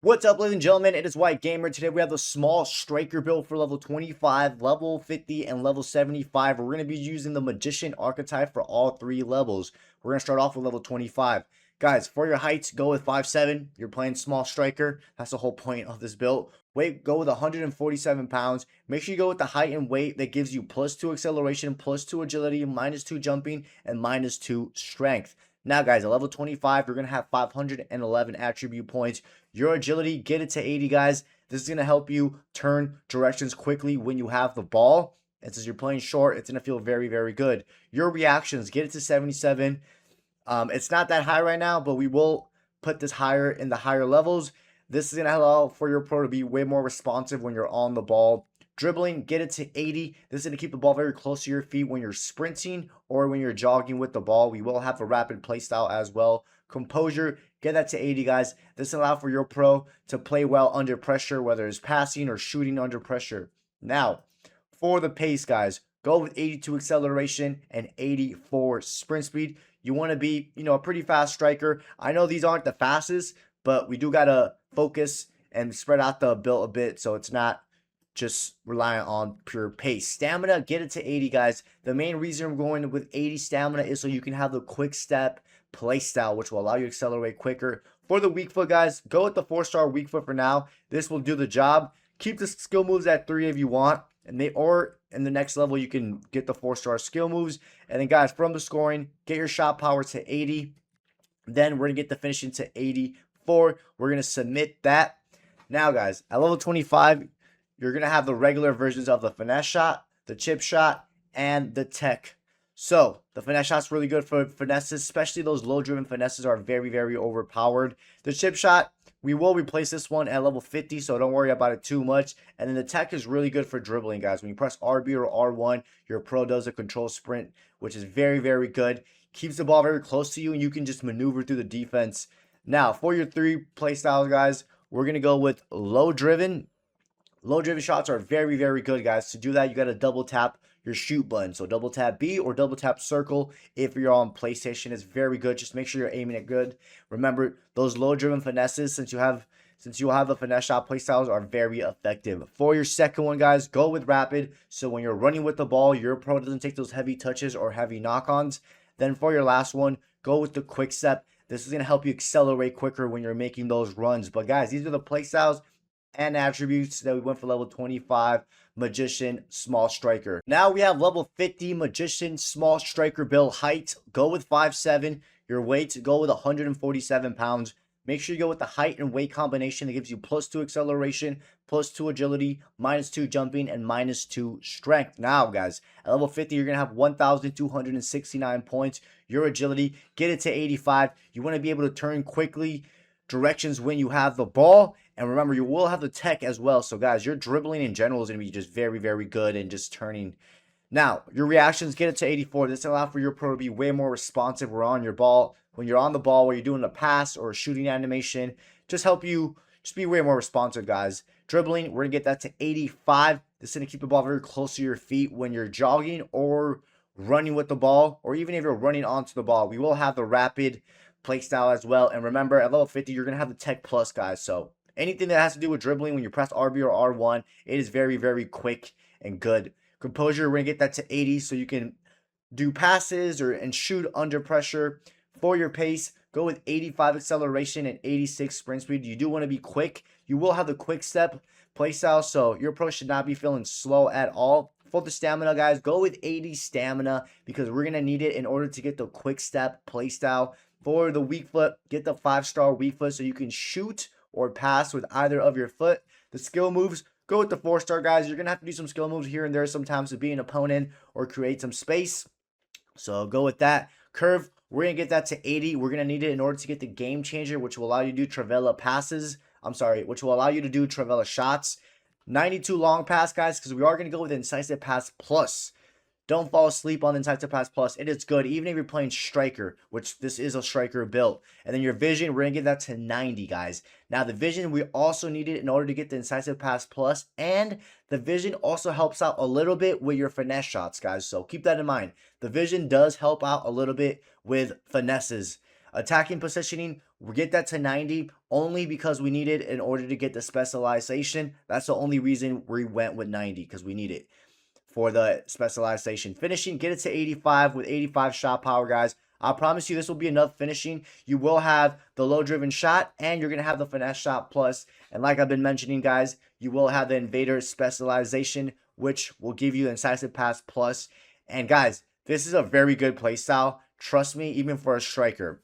What's up, ladies and gentlemen? It is White Gamer. Today we have the small striker build for level 25, level 50, and level 75. We're going to be using the magician archetype for all three levels. We're going to start off with level 25. Guys, for your height, go with 5'7". You're playing small striker. That's the whole point of this build. Weight, go with 147 pounds. Make sure you go with the height and weight that gives you +2 acceleration, +2 agility, -2 jumping, and -2 strength. Now, guys, at level 25, you're going to have 511 attribute points. Your agility, get it to 80, guys. This is going to help you turn directions quickly when you have the ball. And since you're playing short, it's going to feel very, very good. Your reactions, get it to 77. It's not that high right now, but we will put this higher in the higher levels. This is going to allow for your pro to be way more responsive when you're on the ball. Dribbling, get it to 80. This is going to keep the ball very close to your feet when you're sprinting or when you're jogging with the ball. We will have a rapid play style as well. Composure, get that to 80, guys. This will allow for your pro to play well under pressure, whether it's passing or shooting under pressure. Now, for the pace, guys, go with 82 acceleration and 84 sprint speed. You want to be, a pretty fast striker. I know these aren't the fastest, but we do got to focus and spread out the build a bit so it's not just relying on pure pace. Stamina, get it to 80, guys. The main reason we're going with 80 stamina is so you can have the quick step play style, which will allow you to accelerate quicker. For the weak foot, guys, go with the 4-star weak foot for now. This will do the job. Keep the skill moves at 3 if you want, or in the next level you can get the 4-star skill moves. And then, guys, from the scoring, get your shot power to 80. Then we're gonna get the finishing to 84. We're gonna submit that. Now, guys, at level 25, you're going to have the regular versions of the finesse shot, the chip shot, and the tech. So, the finesse shot's really good for finesses, especially those low-driven finesses are very, very overpowered. The chip shot, we will replace this one at level 50, so don't worry about it too much. And then the tech is really good for dribbling, guys. When you press RB or R1, your pro does a control sprint, which is very, very good. Keeps the ball very close to you, and you can just maneuver through the defense. Now, for your three play styles, guys, we're going to go with low-driven. Low-driven shots are very, very good, guys. To do that, you got to double tap your shoot button. So double tap B or double tap circle if you're on PlayStation. It's very good. Just make sure you're aiming it good. Remember, those low-driven finesses, since you have the finesse shot playstyles, are very effective. For your second one, guys, go with rapid. So when you're running with the ball, your pro doesn't take those heavy touches or heavy knock-ons. Then for your last one, go with the quick step. This is going to help you accelerate quicker when you're making those runs. But guys, these are the playstyles and attributes that we went for level 25 magician small striker. Now we have level 50 magician small striker build. Height, go with 5'7". Your weight, go with 147 pounds. Make sure you go with the height and weight combination that gives you +2 acceleration, +2 agility, -2 jumping, and -2 strength. Now, guys, at level 50, you're going to have 1,269 points. Your agility, get it to 85. You want to be able to turn quickly directions when you have the ball. And remember, you will have the tech as well. So, guys, your dribbling in general is going to be just very, very good and just turning. Now, your reactions, get it to 84. This will allow for your pro to be way more responsive on your ball. When you're on the ball, where you're doing a pass or a shooting animation, just help you just be way more responsive, guys. Dribbling, we're going to get that to 85. This is going to keep the ball very close to your feet when you're jogging or running with the ball, or even if you're running onto the ball. We will have the rapid play style as well. And remember, at level 50, you're going to have the tech plus, guys. So anything that has to do with dribbling, when you press RB or R1, it is very, very quick and good. Composure, we're going to get that to 80 so you can do passes and shoot under pressure. For your pace, go with 85 acceleration and 86 sprint speed. You do want to be quick. You will have the quick step play style, so your pro should not be feeling slow at all. For the stamina, guys, go with 80 stamina because we're going to need it in order to get the quick step play style. For the weak foot, get the 5-star weak foot so you can shoot or pass with either of your foot. The skill moves, go with the 4-star, guys. You're going to have to do some skill moves here and there sometimes to beat an opponent or create some space. So go with that. Curve, we're going to get that to 80. We're going to need it in order to get the game changer, which will allow you to do Travella passes. Which will allow you to do Travella shots. 92 long pass, guys, because we are going to go with incisive pass plus. Don't fall asleep on the Untitled Pass Plus. It is good, even if you're playing striker, which this is a striker build. And then your vision, we're going to get that to 90, guys. Now, the vision, we also need it in order to get the Incisive Pass Plus. And the vision also helps out a little bit with your finesse shots, guys. So keep that in mind. The vision does help out a little bit with finesses. Attacking positioning, we get that to 90 only because we need it in order to get the specialization. That's the only reason we went with 90, because we need it for the specialization. Finishing, get it to 85 with 85 shot power, guys. I promise you this will be enough finishing. You will have the low driven shot and you're going to have the finesse shot plus. And like I've been mentioning, guys, you will have the invader specialization, which will give you the incisive pass plus. And guys, this is a very good playstyle. Trust me, even for a striker.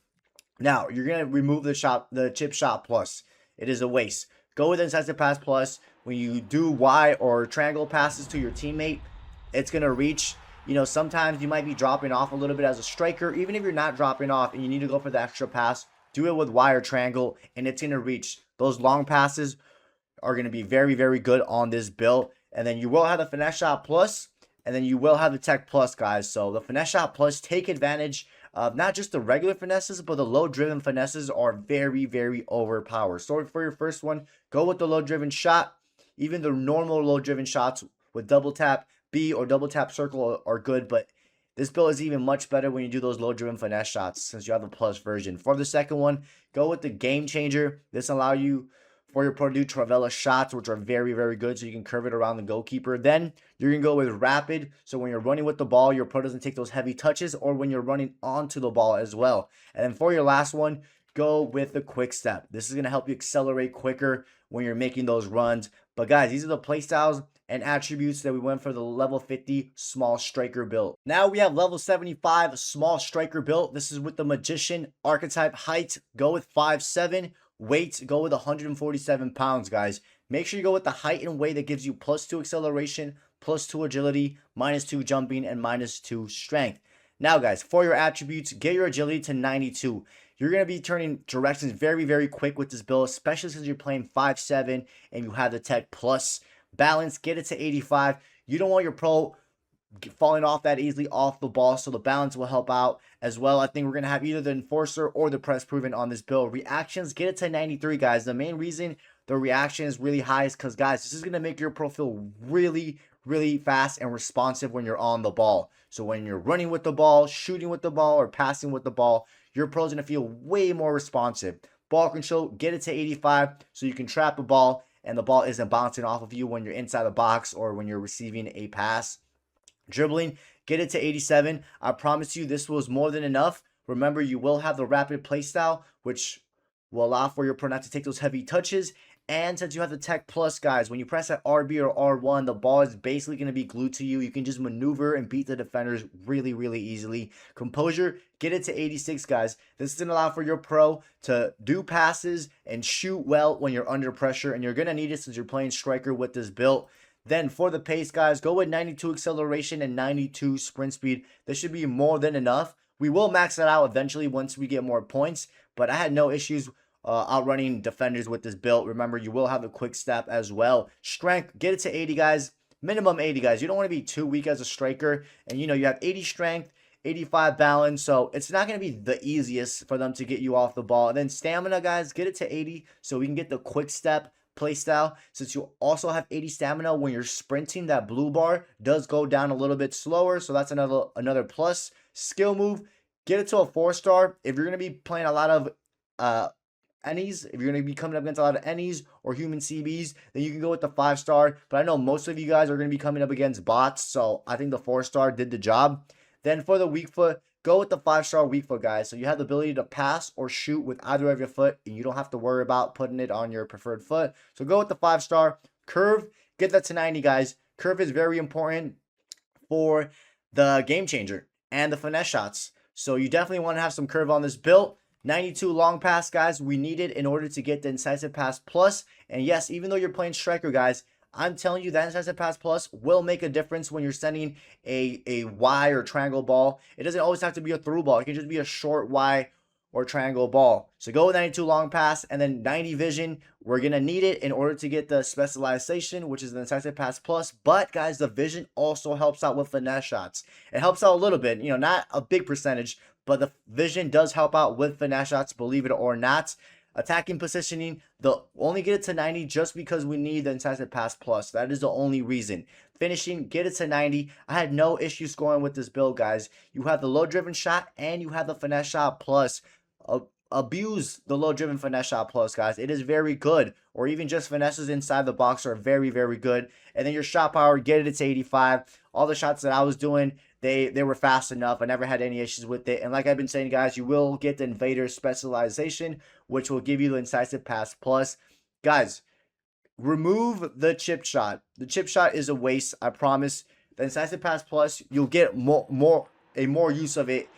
Now, you're going to remove the chip shot plus. It is a waste. Go with incisive pass plus. When you do Y or triangle passes to your teammate, it's going to reach. You know, sometimes you might be dropping off a little bit as a striker. Even if you're not dropping off and you need to go for the extra pass, do it with Y or triangle, and it's going to reach. Those long passes are going to be very, very good on this build. And then you will have the finesse shot plus, and then you will have the tech plus, guys. So the finesse shot plus, take advantage of not just the regular finesses, but the low driven finesses are very, very overpowered. So for your first one, go with the low driven shot. Even the normal low driven shots with double tap B or double tap circle are good, but this build is even much better when you do those low driven finesse shots since you have the plus version. For the second one, go with the game changer. This allows you for your pro to do Travella shots, which are very, very good, so you can curve it around the goalkeeper. Then you're going to go with rapid, so when you're running with the ball, your pro doesn't take those heavy touches, or when you're running onto the ball as well. And then for your last one, go with the quick step. This is going to help you accelerate quicker when you're making those runs. But guys, these are the playstyles and attributes that we went for the level 50 small striker build. Now we have level 75 small striker build. This is with the magician archetype. Height, go with 5'7". Weight, go with 147 pounds, guys. Make sure you go with the height and weight that gives you +2 acceleration, +2 agility, -2 jumping, and -2 strength. Now, guys, for your attributes, get your agility to 92. You're going to be turning directions very, very quick with this build, especially since you're playing 5'7" and you have the tech plus. Balance, get it to 85. You don't want your pro falling off that easily off the ball, so the balance will help out as well. I think we're going to have either the enforcer or the press proven on this build. Reactions, get it to 93, guys. The main reason the reaction is really high is because, guys, this is going to make your pro feel really, really fast and responsive when you're on the ball. So when you're running with the ball, shooting with the ball, or passing with the ball, your pro's going to feel way more responsive. Ball control, get it to 85 so you can trap a ball and the ball isn't bouncing off of you when you're inside the box or when you're receiving a pass. Dribbling, get it to 87. I promise you this was more than enough. Remember, you will have the rapid playstyle, which will allow for your pro not to take those heavy touches. And since you have the tech plus, guys, when you press that RB or R1, the ball is basically going to be glued to you. You can just maneuver and beat the defenders really, really easily. Composure, get it to 86, guys. This is going to allow for your pro to do passes and shoot well when you're under pressure. And you're going to need it since you're playing striker with this build. Then for the pace, guys, go with 92 acceleration and 92 sprint speed. This should be more than enough. We will max that out eventually once we get more points, but I had no issues outrunning defenders with this build. Remember, you will have a quick step as well. Strength, get it to 80, guys. Minimum 80, guys. You don't want to be too weak as a striker. And, you know, you have 80 strength, 85 balance, so it's not going to be the easiest for them to get you off the ball. And then stamina, guys, get it to 80 so we can get the quick step playstyle. Since you also have 80 stamina, when you're sprinting, that blue bar does go down a little bit slower, so that's another plus. Skill move, get it to a 4-star. If you're going to be playing a lot of Ennies, if you're going to be coming up against a lot of Ennies or human CBs, then you can go with the 5-star. But I know most of you guys are going to be coming up against bots, so I think the 4-star did the job. Then for the weak foot, go with the 5-star weak foot, guys. So you have the ability to pass or shoot with either of your foot, and you don't have to worry about putting it on your preferred foot. So go with the 5-star. Curve, get that to 90, guys. Curve is very important for the game changer and the finesse shots. So you definitely want to have some curve on this build. 92 long pass, guys. We need it in order to get the incisive pass plus. And yes, even though you're playing striker, guys, I'm telling you that incisive pass plus will make a difference when you're sending a Y or triangle ball. It doesn't always have to be a through ball. It can just be a short Y or triangle ball. So go with 92 long pass and then 90 vision. We're going to need it in order to get the specialization, which is the incisive pass plus. But guys, the vision also helps out with finesse shots. It helps out a little bit, you know, not a big percentage, but the vision does help out with finesse shots, believe it or not. Attacking positioning, they'll only get it to 90 just because we need the incisive pass plus. That is the only reason. Finishing, get it to 90. I had no issue scoring with this build, guys. You have the low driven shot and you have the finesse shot plus. abuse the low driven finesse shot plus, guys. It is very good. Or even just finesses inside the box are very, very good. And then your shot power, get it to 85. All the shots that I was doing, they were fast enough. I never had any issues with it. And like I've been saying, guys, you will get the invader specialization, which will give you the incisive pass plus. Guys, remove the chip shot. The chip shot is a waste, I promise. The incisive pass plus, you'll get more use of it.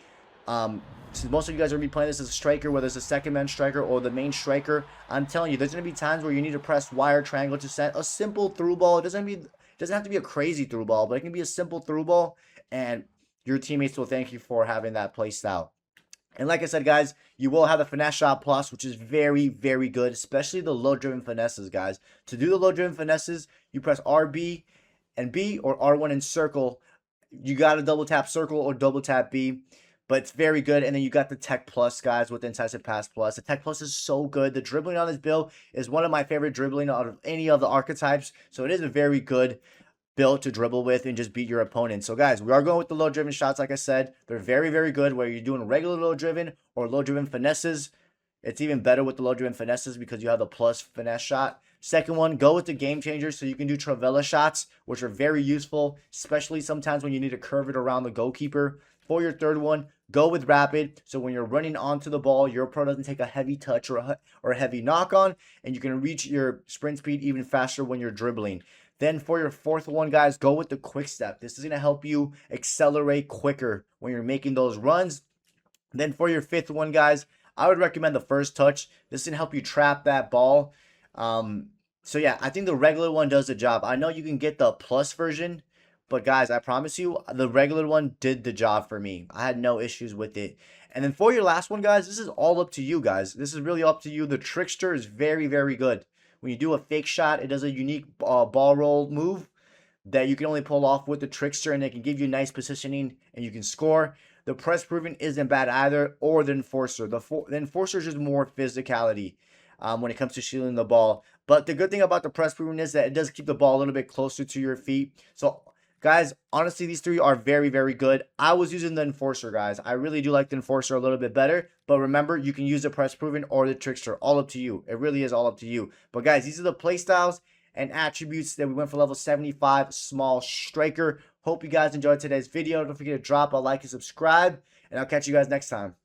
Since most of you guys are going to be playing this as a striker, whether it's a second man striker or the main striker, I'm telling you, there's going to be times where you need to press wire triangle to set a simple through ball. It doesn't have to be a crazy through ball, but it can be a simple through ball, and your teammates will thank you for having that play style. And like I said, guys, you will have the finesse shot plus, which is very, very good, especially the low driven finesses, guys. To do the low driven finesses, you press RB and B, or R1 and circle. You got to double tap circle or double tap B, but it's very good. And then you got the tech plus, guys, with the incisive pass plus. The tech plus is so good. The dribbling on this build is one of my favorite dribbling out of any of the archetypes, so it is a very good build to dribble with and just beat your opponent. So guys, we are going with the low driven shots. Like I said, they're very, very good, whether you're doing regular low driven or low driven finesses. It's even better with the low driven finesses because you have the plus finesse shot. Second one, go with the game changer, so you can do Travella shots, which are very useful, especially sometimes when you need to curve it around the goalkeeper. For your third one, go with rapid, so when you're running onto the ball, your pro doesn't take a heavy touch or a heavy knock on, and you can reach your sprint speed even faster when you're dribbling. Then for your fourth one, guys, go with the quick step. This is going to help you accelerate quicker when you're making those runs. Then for your fifth one, guys, I would recommend the first touch. This can help you trap that ball. So yeah, I think the regular one does the job. I know you can get the plus version, but guys, I promise you, the regular one did the job for me. I had no issues with it. And then for your last one, guys, this is all up to you, guys. This is really up to you. The trickster is very, very good. When you do a fake shot, it does a unique ball roll move that you can only pull off with the trickster, and it can give you nice positioning and you can score. The press proven isn't bad either, or the enforcer. The enforcer is just more physicality when it comes to shielding the ball. But the good thing about the press proven is that it does keep the ball a little bit closer to your feet. So guys, honestly, these three are very, very good. I was using the enforcer, guys. I really do like the enforcer a little bit better. But remember, you can use the press proven or the trickster. All up to you. It really is all up to you. But guys, these are the play styles and attributes that we went for level 75 small striker. Hope you guys enjoyed today's video. Don't forget to drop a like and subscribe. And I'll catch you guys next time.